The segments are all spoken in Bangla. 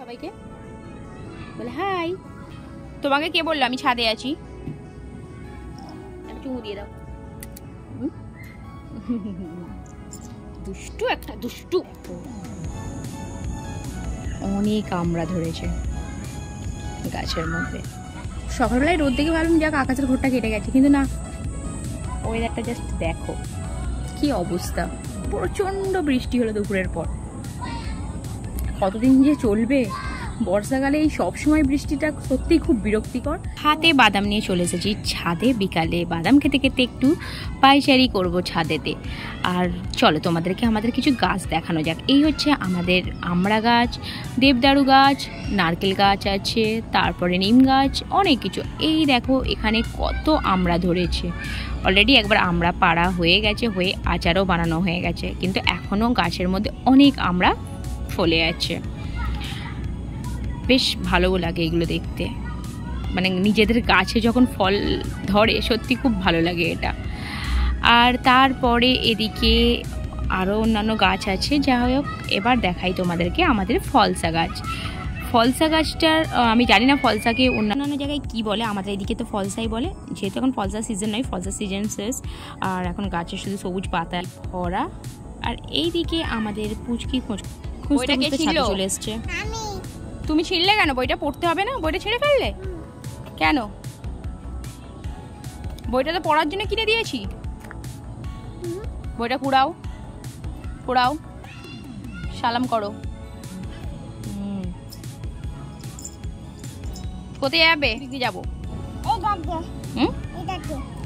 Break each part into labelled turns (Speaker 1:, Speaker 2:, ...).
Speaker 1: সবাইকে বলে হাই। তোমাকে কে বললো আমি ছাদে আছি? একটা চুমু দিয়ে দাও। দুষ্টু একটা দুষ্টু। অনেক আমড়া ধরেছে গাছের মধ্যে। সকালবেলায় রোদ দেখে ভাবলাম যাক আকাশের ঘোরটা কেটে গেছে, কিন্তু না, ওয়েদারটা জাস্ট দেখো কি অবস্থা। প্রচন্ড বৃষ্টি হলো দুপুরের পর। কতদিন যে চলবে বর্ষাকালে এই সবসময় বৃষ্টিটা সত্যি খুব বিরক্তিকর। হাতে বাদাম নিয়ে চলে এসেছি ছাদে, বিকালে বাদাম খেতে খেতে একটু পায়চারি করব ছাদেতে। আর চলো তোমাদেরকে আমাদের কিছু গাছ দেখানো যাক। এই হচ্ছে আমাদের আমড়া গাছ, দেবদারু গাছ, নারকেল গাছ আছে, তারপরে নিম গাছ, অনেক কিছু। এই দেখো এখানে কত আমড়া ধরেছে। অলরেডি একবার আমড়া পাড়া হয়ে গেছে, হয়ে আচারও বানানো হয়ে গেছে, কিন্তু এখনও গাছের মধ্যে অনেক আমড়া ফলে আছে। বেশ ভালো লাগে এগুলো দেখতে, মানে নিজেদের গাছে যখন ফল ধরে সত্যি খুব ভালো লাগে এটা। আর তারপরে এদিকে আরও অন্যান্য গাছ আছে। যাই হোক, এবার দেখাই তোমাদেরকে আমাদের ফলসা গাছ। ফলসা গাছটার আমি জানি না ফলসাকে অন্যান্য জায়গায় কি বলে, আমাদের এদিকে তো ফলসাই বলে, যেহেতু এখন ফলসা সিজন নয়, ফলসা সিজন শেষ। আর এখন গাছে শুধু সবুজ পাতা ভরা। আর এইদিকে আমাদের পুচকি খুঁজতে খুঁজতে চলে এসছে। তুমি ছিঁড়লে কেন? বইটা পড়তে হবে না? বইটা ছেড়ে ফেললে কেন? বইটা তো পড়ার জন্য কিনে দিয়েছি। বইটা কুড়াও, কুড়াও, সালাম করো। কোথায় যাবে? দিক দিয়ে যাবো।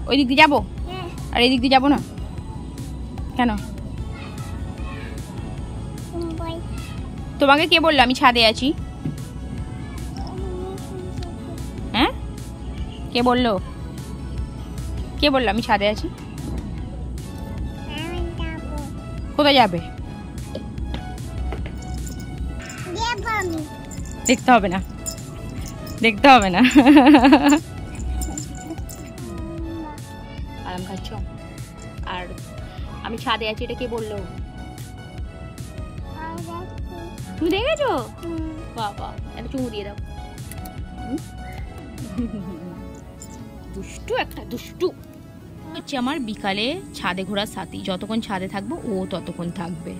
Speaker 1: ওই দিক দিয়ে যাবো, আর এই দিক দিয়ে যাবো না কেন? তোমাকে কে বললো আমি ছাদে আছি? হ্যাঁ, কে বললো? কে বললো আমি ছাদে আছি? কোথায় যাবে? দেখতে হবে না, দেখতে হবে না। আরাম খাচ্ছ? আর আমি ছাদে আছি এটা কে বললো? তুমি দেখেছো? বাবা, একটা চুমু দিয়ে দাও। দুষ্টু একটা দুষ্টু। হচ্ছে আমার বিকালে ছাদে ঘোরার সাথী। যতক্ষণ ছাদে থাকবো ও ততক্ষণ থাকবে।